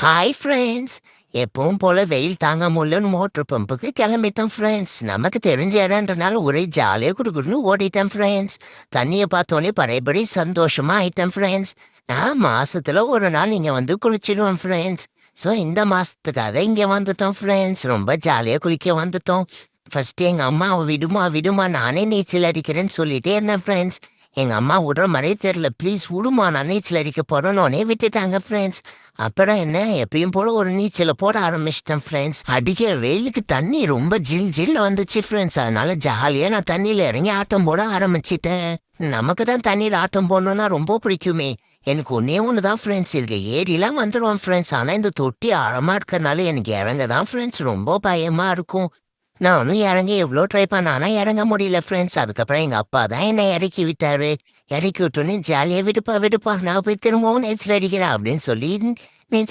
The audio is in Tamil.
Hi friends. எப்பவும் போல வெயில் தாங்க முடியலன்னு மோட்டர் பம்புக்கு கிளம்பிட்டோம் ஃப்ரெண்ட்ஸ். நமக்கு தெரிஞ்ச இடம்ன்றனால ஒரே ஜாலியாக குடுக்குன்னு ஓடிட்டேன் ஃப்ரெண்ட்ஸ். தண்ணியை பார்த்தோன்னே பழையபடி சந்தோஷமா ஆயிட்டேன் ஃப்ரெண்ட்ஸ். நான் மாசத்துல ஒரு நாள் இங்கே வந்து குளிச்சிடுவேன் ஃப்ரெண்ட்ஸ். ஸோ இந்த மாசத்துக்காக இங்கே வந்துட்டோம் ஃப்ரெண்ட்ஸ். ரொம்ப ஜாலியாக குளிக்க வந்துட்டோம். ஃபர்ஸ்ட் எங்கள் அம்மா விடுமா விடுமா நானே நீச்சல் அடிக்கிறேன்னு சொல்லிட்டே இருந்தேன் ஃப்ரெண்ட்ஸ். எங்கள் அம்மா விடுற மாதிரியே தெரில. ப்ளீஸ் விடுமா நான் நீச்சல் அடிக்க போகிறேன்னொன்னே விட்டுட்டாங்க ஃப்ரெண்ட்ஸ். அப்புறம் என்ன எப்பயும் போல ஒரு நீச்சலை போட ஆரம்பிச்சிட்டேன் ஃப்ரெண்ட்ஸ். அடிக்கிற வெயிலுக்கு தண்ணி ரொம்ப ஜில் வந்துச்சு ஃப்ரெண்ட்ஸ். அதனால ஜாலியாக நான் தண்ணியில் இறங்கி ஆட்டம் போட ஆரம்பிச்சிட்டேன். நமக்கு தான் தண்ணியில் ஆட்டம் போடணுன்னா ரொம்ப பிடிக்குமே. எனக்கு ஒன்றே ஒன்று தான் ஃப்ரெண்ட்ஸ், இதில் ஏறிலாம் வந்துடுவான் ஃப்ரெண்ட்ஸ். ஆனால் இந்த தொட்டி ஆழமாக இருக்கிறனால எனக்கு இறங்க தான் ஃப்ரெண்ட்ஸ் ரொம்ப பயமாக இருக்கும். நானும் இறங்கி எவ்வளோ ட்ரை பண்ணேன், ஆனால் இறங்க முடியல ஃப்ரெண்ட்ஸ். அதுக்கப்புறம் எங்கள் அப்பா தான் என்னை இறக்கி விட்டாரு. இறக்கி விட்டோன்னே ஜாலியாக விடுப்பா விடுப்பா நான் போய் திரும்பவும் நீச்சல் அடிக்கிறேன் அப்படின்னு சொல்லி நீச்சல்